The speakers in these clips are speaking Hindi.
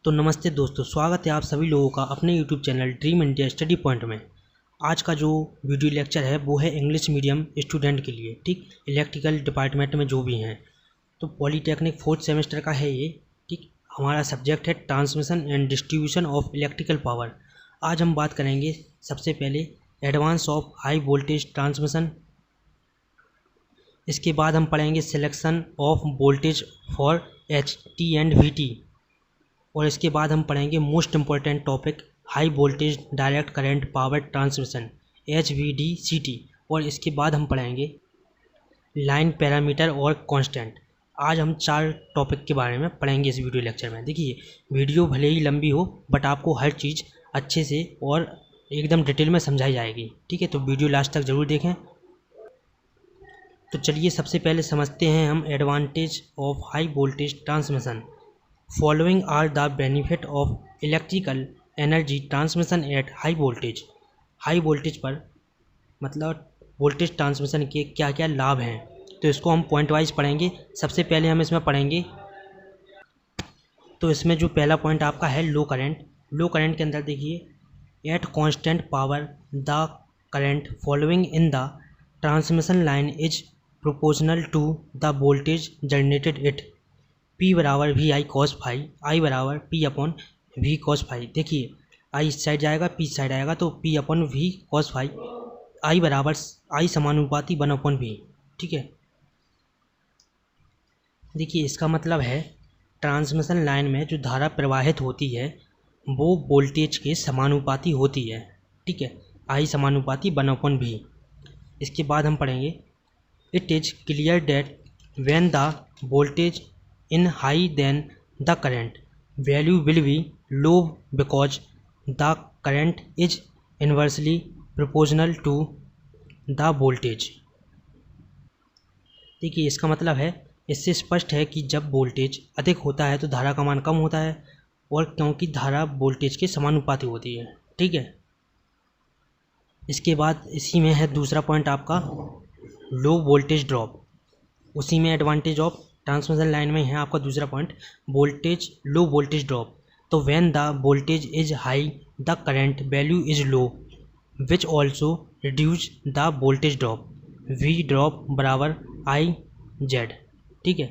तो नमस्ते दोस्तों, स्वागत है आप सभी लोगों का अपने YouTube channel dream India study point में। आज का जो वीडियो लेक्चर है वो है इंग्लिश मीडियम स्टूडेंट के लिए, ठीक। इलेक्ट्रिकल डिपार्टमेंट में जो भी हैं, तो पॉलीटेक्निक 4th सेमेस्टर का है ये, ठीक। हमारा सब्जेक्ट है transmission and distribution of electrical power. आज हम बात करेंगे सबसे पहले advance of high voltage transmission. इसके बाद हम पढ़ेंगे selection of voltage for HT and VT। और इसके बाद हम पढ़ेंगे most important topic high voltage direct current power transmission HVDCT। और इसके बाद हम पढ़ेंगे लाइन पैरामीटर और कांस्टेंट। आज हम 4 टॉपिक के बारे में पढ़ेंगे इस वीडियो लेक्चर में। देखिए, वीडियो भले ही लंबी हो बट आपको हर चीज़ अच्छे से और एकदम डिटेल में समझाई जाएगी, ठीक है। तो वीडियो लास्ट तक ज़रूर देखें। तो चलिए सबसे पहले समझते हैं हम advantage of high voltage transmission. Following are the benefit of electrical energy transmission at high voltage। High voltage पर मतलब वोल्टेज ट्रांसमिशन के क्या क्या लाभ हैं, तो इसको हम पॉइंट वाइज पढ़ेंगे। सबसे पहले हम इसमें पढ़ेंगे, तो इसमें जो पहला पॉइंट आपका है लो करंट। लो करंट के अंदर देखिए, at constant power the current following in the transmission line is proportional to the voltage generated it. P बराबर V I cos phi, I बराबर P upon V cos phi. देखिए, आई इस साइड जाएगा, P इस साइड आएगा, तो P upon V cos phi, I बराबर आई समानुपाती 1 अपॉन वी, ठीक है। देखिए, इसका मतलब है ट्रांसमिशन लाइन में जो धारा प्रवाहित होती है वो वोल्टेज के समानुपाती होती है, ठीक है। आई समानुपाती 1 अपॉन वी। इसके बाद हम पढ़ेंगे, it is clear that when the voltage in high then the current value will be low because the current is inversely proportional to the voltage। देखिए, इसका मतलब है, इससे स्पष्ट है कि जब वोल्टेज अधिक होता है तो धारा का मान कम होता है, और क्योंकि धारा वोल्टेज के समानुपाती होती है, ठीक है। इसके बाद इसी में है दूसरा पॉइंट आपका लो वोल्टेज ड्रॉप। उसी में एडवांटेज ऑफ ट्रांसमिशन लाइन में है आपका दूसरा point voltage low voltage drop. तो when the voltage is high the current value is low which also reduce the voltage drop. V drop बराबर आई जेड, ठीक है।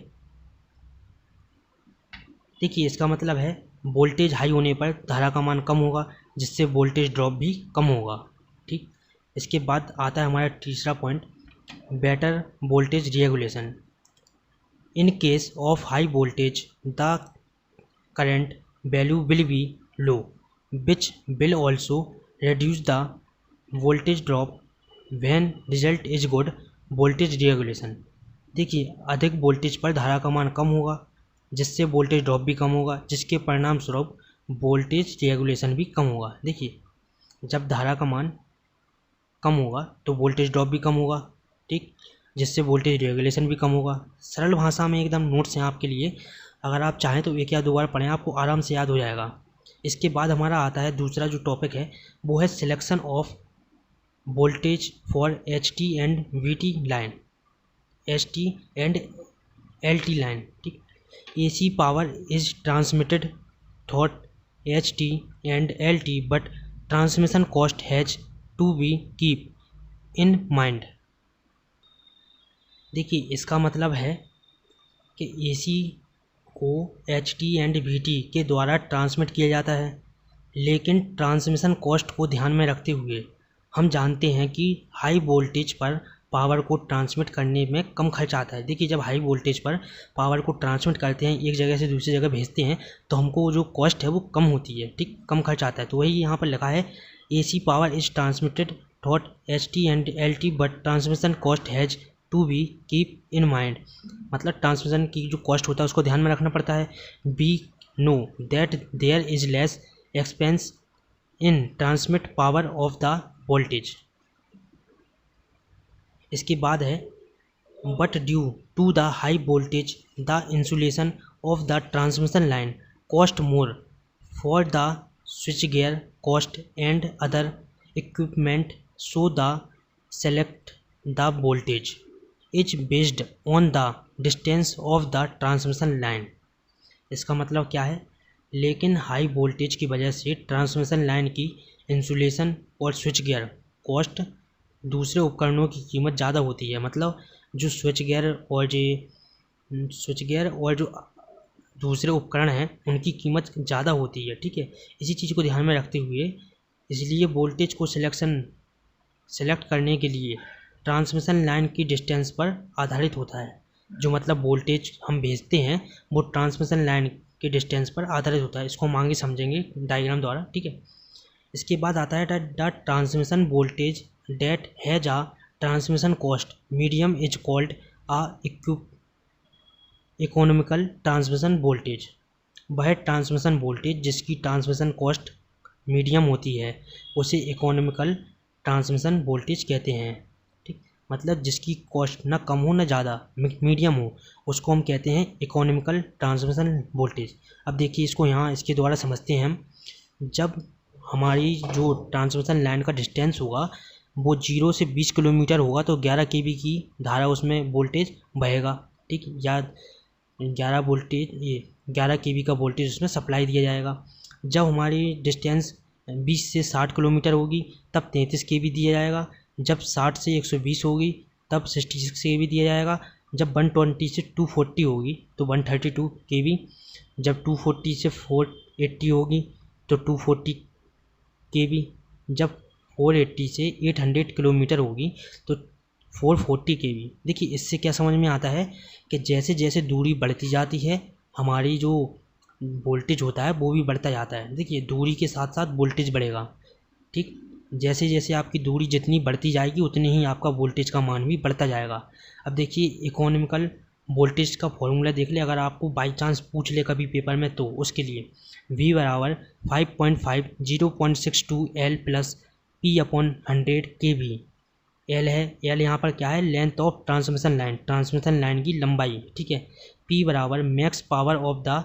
देखिए, इसका मतलब है वोल्टेज हाई होने पर धारा का मान कम होगा, जिससे वोल्टेज ड्रॉप भी कम होगा, ठीक। इसके बाद आता है हमारा तीसरा point better voltage regulation. In case of high voltage, the current value will be low, which will also reduce the voltage drop when result is good voltage regulation। देखिए, अधिक वोल्टेज पर धारा का मान कम होगा, जिससे वोल्टेज ड्रॉप भी कम होगा, जिसके परिणाम स्वरूप वोल्टेज रेगुलेशन भी कम होगा। देखिए, जब धारा का मान कम होगा तो वोल्टेज ड्रॉप भी कम होगा, ठीक, जिससे वोल्टेज रेगुलेशन भी कम होगा। सरल भाषा में एकदम नोट्स हैं आपके लिए, अगर आप चाहें तो एक या दो बार पढ़ें, आपको आराम से याद हो जाएगा। इसके बाद हमारा आता है दूसरा जो टॉपिक है वो है selection of voltage for HT and VT line, HT and LT line, ठीक। AC power is transmitted thought HT and LT but transmission cost has to be keep in mind. देखिए, इसका मतलब है कि AC को HT एंड VT के द्वारा ट्रांसमिट किया जाता है, लेकिन ट्रांसमिशन कॉस्ट को ध्यान में रखते हुए हम जानते हैं कि हाई वोल्टेज पर पावर को ट्रांसमिट करने में कम खर्च आता है। देखिए, जब हाई वोल्टेज पर पावर को ट्रांसमिट करते हैं, एक जगह से दूसरी जगह भेजते हैं, तो हमको जो कॉस्ट है वो कम होती है, ठीक, कम खर्च आता है। तो वही यहाँ पर लिखा है AC power is transmitted thought HT and LT but transmission cost has to be keep in mind. मतलब ट्रांसमिशन की जो कॉस्ट होता है उसको ध्यान में रखना पड़ता है। Be know that there is less expense in transmit power of the voltage. इसके बाद है but due to the high voltage the insulation of the transmission line cost more for the switch gear cost and other equipment, so the select the voltage is based on the distance of the transmission line. इसका मतलब क्या है, लेकिन हाई वोल्टेज की वजह से ट्रांसमिशन लाइन की इंसुलेशन और स्विच गियर कॉस्ट दूसरे उपकरणों की कीमत ज़्यादा होती है। मतलब जो स्विच गियर और जो दूसरे उपकरण हैं उनकी कीमत ज़्यादा होती है, ठीक है। इसी चीज़ को ध्यान में रखते हुए इसलिए वोल्टेज को सेलेक्ट करने के लिए ट्रांसमिशन लाइन की डिस्टेंस पर आधारित होता है। जो मतलब वोल्टेज हम भेजते हैं वो ट्रांसमिशन लाइन के डिस्टेंस पर आधारित होता है। इसको हम आगे समझेंगे डायग्राम द्वारा, ठीक है। इसके बाद आता है the transmission voltage that has a transmission cost medium is called a economical transmission voltage. वह ट्रांसमिशन वोल्टेज जिसकी ट्रांसमिशन कॉस्ट मीडियम होती है उसे इकोनॉमिकल ट्रांसमिशन वोल्टेज कहते हैं, ठीक। मतलब जिसकी कॉस्ट ना कम हो ना ज़्यादा, मीडियम हो, उसको हम कहते हैं इकोनॉमिकल ट्रांसमिशन वोल्टेज। अब देखिए इसको यहाँ इसके द्वारा समझते हैं हम। जब हमारी जो ट्रांसमिशन लाइन का डिस्टेंस होगा वो 0 से 20 किलोमीटर होगा तो 11 kV की धारा उसमें वोल्टेज बहेगा, ठीक। या 11 kV का वोल्टेज उसमें सप्लाई दिया जाएगा। जब हमारी डिस्टेंस 20 से 60 किलोमीटर होगी तब 33 kV दिया जाएगा। जब 60 से 120 होगी तब 66 kV दिया जाएगा। जब 120 से 240 होगी तो 132 kV। जब 240 से 480 होगी तो 240 kV। जब 480 से 800 किलोमीटर होगी तो 440 kV। देखिए इससे क्या समझ में आता है कि जैसे जैसे दूरी बढ़ती जाती है हमारी जो वोल्टेज होता है वो भी बढ़ता जाता है। देखिए दूरी के साथ साथ वोल्टेज बढ़ेगा, ठीक। जैसे जैसे आपकी दूरी जितनी बढ़ती जाएगी उतनी ही आपका वोल्टेज का मान भी बढ़ता जाएगा। अब देखिए इकोनॉमिकल वोल्टेज का फॉर्मूला देख ले, अगर आपको बाई चांस पूछ ले कभी पेपर में तो उसके लिए V बराबर 5.5 0.62 L plus P upon 100 kV। L है, एल यहाँ पर क्या है, लेंथ ऑफ ट्रांसमिशन लाइन की लंबाई, ठीक है। P बराबर max power of the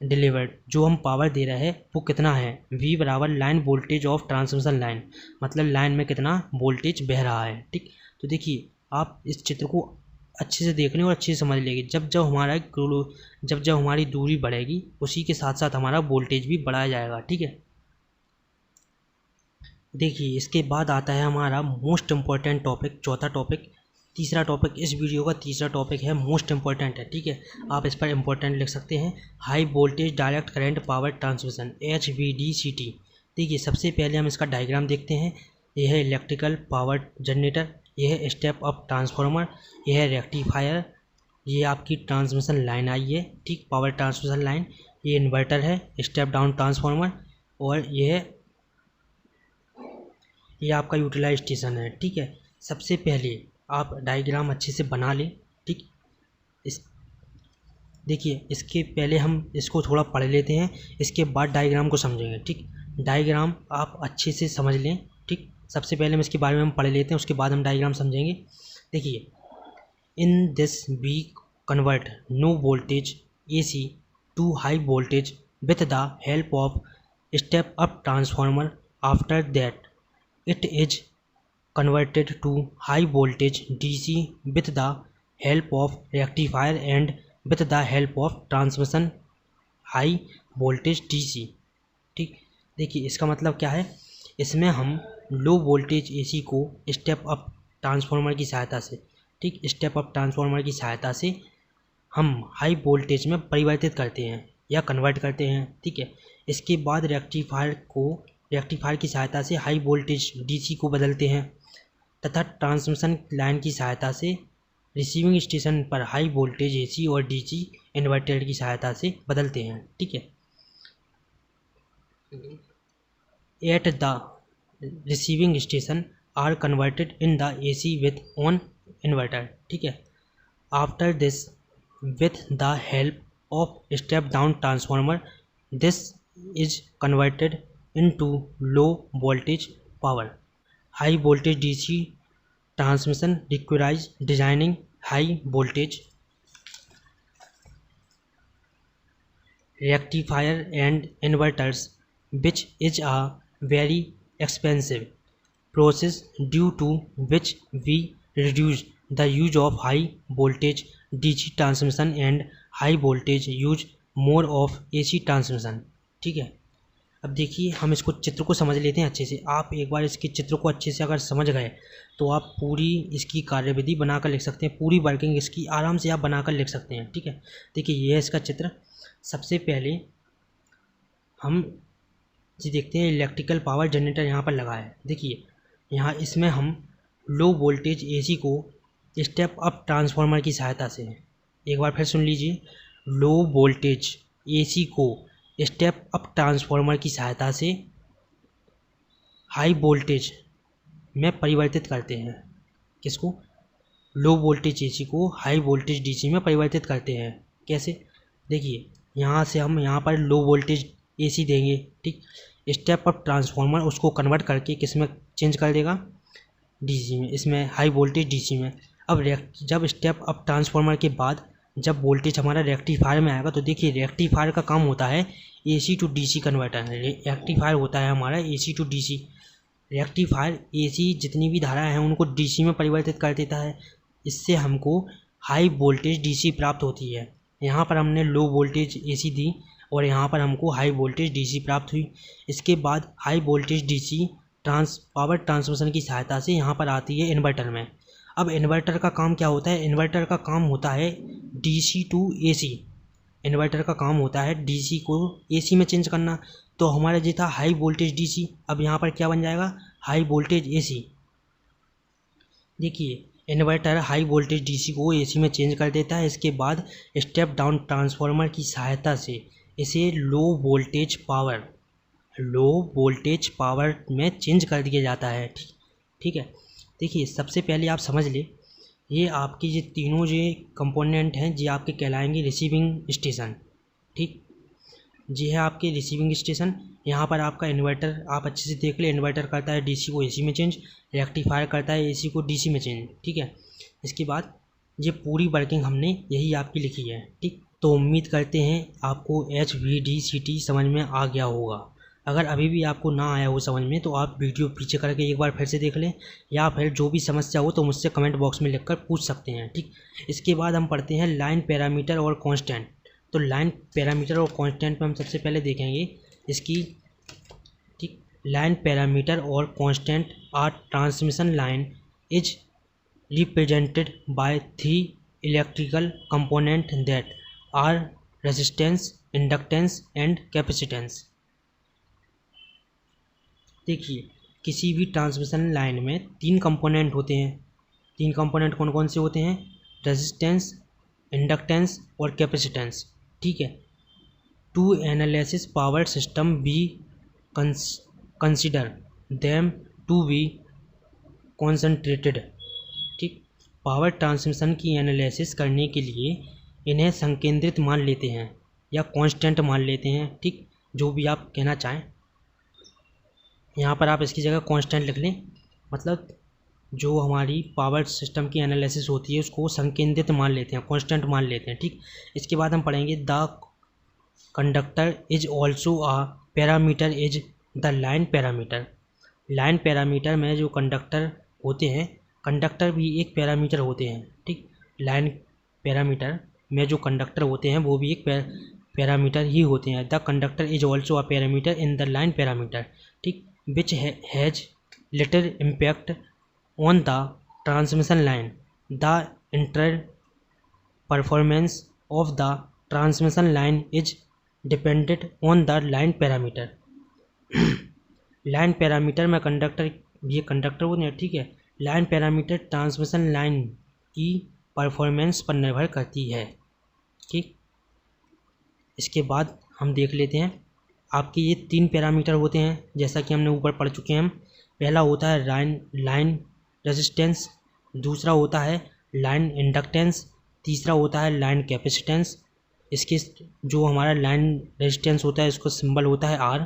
delivered, जो हम पावर दे रहे हैं वो कितना है। V बराबर line voltage of transmission line, मतलब लाइन में कितना वोल्टेज बह रहा है, ठीक। तो देखिए आप इस चित्र को अच्छे से देख लें और अच्छे से समझ लेंगे। जब जब हमारी दूरी बढ़ेगी उसी के साथ साथ हमारा वोल्टेज भी बढ़ाया जाएगा, ठीक है। देखिए इसके बाद आता है हमारा मोस्ट इम्पॉर्टेंट टॉपिक, चौथा टॉपिक। तीसरा टॉपिक इस वीडियो का तीसरा टॉपिक है, मोस्ट इम्पॉर्टेंट है, ठीक है। आप इस पर इम्पोर्टेंट लिख सकते हैं, high voltage direct current power transmission HVDCT। देखिए सबसे पहले हम इसका डायग्राम देखते हैं। यह है इलेक्ट्रिकल पावर जनरेटर, यह है स्टेप अप ट्रांसफार्मर, यह है रेक्टिफायर, ये आपकी ट्रांसमिशन लाइन आई है, ठीक, पावर ट्रांसमिशन लाइन। ये इन्वर्टर है, स्टेप डाउन ट्रांसफार्मर, और ये आपका यूटिलाइज स्टेशन है, ठीक है। सबसे पहले आप डायग्राम अच्छे से बना लें, ठीक। देखिए इसके पहले हम इसको थोड़ा पढ़ लेते हैं, इसके बाद डायग्राम को समझेंगे, ठीक। डायग्राम आप अच्छे से समझ लें, ठीक। सबसे पहले हम इसके बारे में हम पढ़ लेते हैं, उसके बाद हम डायग्राम समझेंगे। देखिए in this we convert no voltage AC to high voltage with the help of step up transformer. After that it is converted to high voltage DC with the help of rectifier and with the help of transmission high voltage DC, ठीक। देखिए इसका मतलब क्या है, इसमें हम लो वोल्टेज AC को स्टेप अप ट्रांसफार्मर की सहायता से, ठीक, स्टेप अप ट्रांसफार्मर की सहायता से हम हाई वोल्टेज में परिवर्तित करते हैं या कन्वर्ट करते हैं, ठीक है। इसके बाद रेक्टिफायर की सहायता से हाई वोल्टेज DC को बदलते हैं तथा ट्रांसमिशन लाइन की सहायता से रिसीविंग स्टेशन पर हाई वोल्टेज AC और DC इन्वर्टर की सहायता से बदलते हैं, ठीक है। At the receiving station are converted in the AC with on inverter, ठीक है। After this with the help of step down transformer this is converted into low voltage power. High voltage DC transmission requires designing high voltage rectifier and inverters, which is a very expensive process, due to which we reduce the use of high voltage DC transmission and high voltage use mode of AC transmission. ठीक है, अब देखिए हम इसको चित्र को समझ लेते हैं अच्छे से। आप एक बार इसके चित्र को अच्छे से अगर समझ गए तो आप पूरी इसकी कार्यविधि बनाकर लिख सकते हैं, पूरी वर्किंग इसकी आराम से आप बनाकर लिख सकते हैं। ठीक है, देखिए ये है इसका चित्र। सबसे पहले हम जी देखते हैं इलेक्ट्रिकल पावर जनरेटर यहाँ पर लगा है। देखिए यहाँ इसमें हम लो वोल्टेज एसी को स्टेप अप ट्रांसफार्मर की सहायता से, एक बार फिर सुन लीजिए, लो वोल्टेज एसी को स्टेप अप ट्रांसफार्मर की सहायता से हाई वोल्टेज में परिवर्तित करते हैं। किसको? लो वोल्टेज एसी को हाई वोल्टेज डीसी में परिवर्तित करते हैं। कैसे? देखिए यहाँ से हम यहाँ पर लो वोल्टेज एसी देंगे, ठीक, स्टेप अप ट्रांसफार्मर उसको कन्वर्ट करके किस में चेंज कर देगा? डीसी में, इसमें हाई वोल्टेज डीसी में। अब जब स्टेप अप ट्रांसफार्मर के बाद जब वोल्टेज हमारा रेक्टिफायर में आएगा तो देखिए रेक्टिफायर का काम होता है AC to DC converter. Rectifier होता है हमारा AC to DC. Rectifier AC जितनी भी धाराएं हैं उनको डीसी में परिवर्तित कर देता है। इससे हमको हाई वोल्टेज डीसी प्राप्त होती है। यहाँ पर हमने लो वोल्टेज एसी दी और यहाँ पर हमको हाई वोल्टेज डीसी प्राप्त हुई। इसके बाद high voltage DC power transmission की सहायता से यहाँ पर आती है इन्वर्टर में। अब इन्वर्टर का काम क्या होता है? इन्वर्टर का काम होता है डीसी टू एसी। इन्वर्टर का काम होता है डीसी को एसी में चेंज करना। तो हमारा जो था हाई वोल्टेज डीसी, अब यहाँ पर क्या बन जाएगा? High voltage AC. देखिए इन्वर्टर हाई वोल्टेज डीसी को एसी में चेंज कर देता है। इसके बाद स्टेप डाउन ट्रांसफार्मर की सहायता से इसे लो वोल्टेज पावर में चेंज कर दिया जाता है। ठीक है, देखिए सबसे पहले आप समझ ले, ये आपके ये तीनों जो कंपोनेंट हैं ये आपके कहलाएंगे रिसीविंग स्टेशन। ठीक, ये है आपके रिसीविंग स्टेशन। यहाँ पर आपका इन्वर्टर आप अच्छे से देख ले, इन्वर्टर करता है डीसी को एसी में चेंज, रेक्टिफायर करता है एसी को डीसी में चेंज। ठीक है, इसके बाद ये पूरी वर्किंग हमने यही आपकी लिखी है। ठीक, तो उम्मीद करते हैं आपको HVDCT समझ में आ गया होगा। अगर अभी भी आपको ना आया हो समझ में तो आप वीडियो पीछे करके एक बार फिर से देख लें, या फिर जो भी समस्या हो तो मुझसे कमेंट बॉक्स में लिखकर पूछ सकते हैं। ठीक, इसके बाद हम पढ़ते हैं लाइन पैरामीटर और कांस्टेंट। तो लाइन पैरामीटर और कांस्टेंट में हम सबसे पहले देखेंगे इसकी, ठीक, लाइन पैरामीटर और constant are transmission line is represented by 3 electrical component that are resistance, inductance and capacitance. देखिए किसी भी ट्रांसमिशन लाइन में 3 कंपोनेंट होते हैं। 3 कंपोनेंट कौन कौन से होते हैं? रेजिस्टेंस, इंडक्टेंस और कैपेसिटेंस। ठीक है, to analysis power system be consider them to be concentrated. ठीक, पावर ट्रांसमिशन की एनालिसिस करने के लिए इन्हें संकेंद्रित मान लेते हैं या कांस्टेंट मान लेते हैं। ठीक, जो भी आप कहना चाहें, यहाँ पर आप इसकी जगह कांस्टेंट लिख लें। मतलब जो हमारी पावर सिस्टम की एनालिसिस होती है उसको संकेंद्रित मान लेते हैं, कांस्टेंट मान लेते हैं। ठीक, इसके बाद हम पढ़ेंगे the conductor is also a parameter is the line parameter. Line parameter में जो कंडक्टर होते हैं, कंडक्टर भी एक पैरामीटर होते हैं। ठीक, लाइन पैरामीटर में जो कंडक्टर होते हैं वो भी एक पैरामीटर ही होते हैं। The conductor is also a parameter in the line parameter. ठीक, which has little impact on the transmission line. The entire performance of the transmission line is dependent on the line parameter. Line parameter में कंडक्टर, ये कंडक्टर होते हैं। ठीक है, लाइन पैरामीटर ट्रांसमिशन लाइन की परफॉर्मेंस पर निर्भर करती है। ठीक, इसके बाद हम देख लेते हैं आपके ये 3 पैरामीटर होते हैं जैसा कि हमने ऊपर पढ़ चुके हैं हम। पहला होता है लाइन रेजिस्टेंस, दूसरा होता है लाइन इंडक्टेंस, तीसरा होता है लाइन कैपेसिटेंस। इसके जो हमारा लाइन रेजिस्टेंस होता है इसको सिंबल होता है R,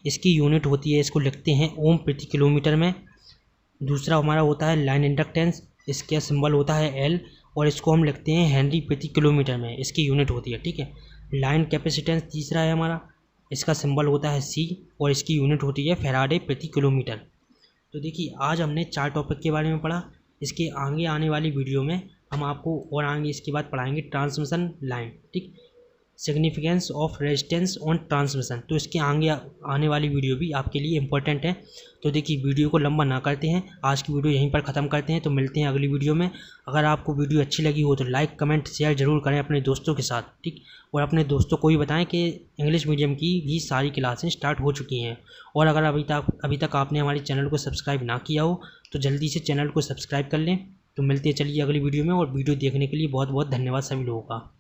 इसकी यूनिट होती है, इसको लिखते हैं ओम प्रति किलोमीटर में। दूसरा हमारा होता है लाइन इंडक्टेंस, इसका सिंबल होता है L और इसको हम लिखते हैं हेनरी प्रति किलोमीटर में, इसकी यूनिट होती है। ठीक है, लाइन कैपेसिटेंस तीसरा है हमारा, इसका सिंबल होता है C और इसकी यूनिट होती है फैराडे प्रति किलोमीटर। तो देखिए आज हमने 4 टॉपिक के बारे में पढ़ा। इसके आगे आने वाली वीडियो में हम आपको और आगे इसके बाद पढ़ाएंगे ट्रांसमिशन लाइन। ठीक, significance of resistance on transmission. तो इसके आगे आने वाली वीडियो भी आपके लिए इम्पोर्टेंट है। तो देखिए वीडियो को लंबा ना करते हैं, आज की वीडियो यहीं पर ख़त्म करते हैं। तो मिलते हैं अगली वीडियो में। अगर आपको वीडियो अच्छी लगी हो तो लाइक कमेंट शेयर ज़रूर करें अपने दोस्तों के साथ, ठीक। और अपने दोस्तों को भी बताएं कि इंग्लिश मीडियम की भी सारी क्लासें स्टार्ट हो चुकी हैं। और अगर अभी तक आपने हमारे चैनल को सब्सक्राइब ना किया हो तो जल्दी से चैनल को सब्सक्राइब कर लें। तो मिलते हैं चलिए अगली वीडियो में, और वीडियो देखने के लिए बहुत बहुत धन्यवाद सभी लोगों का।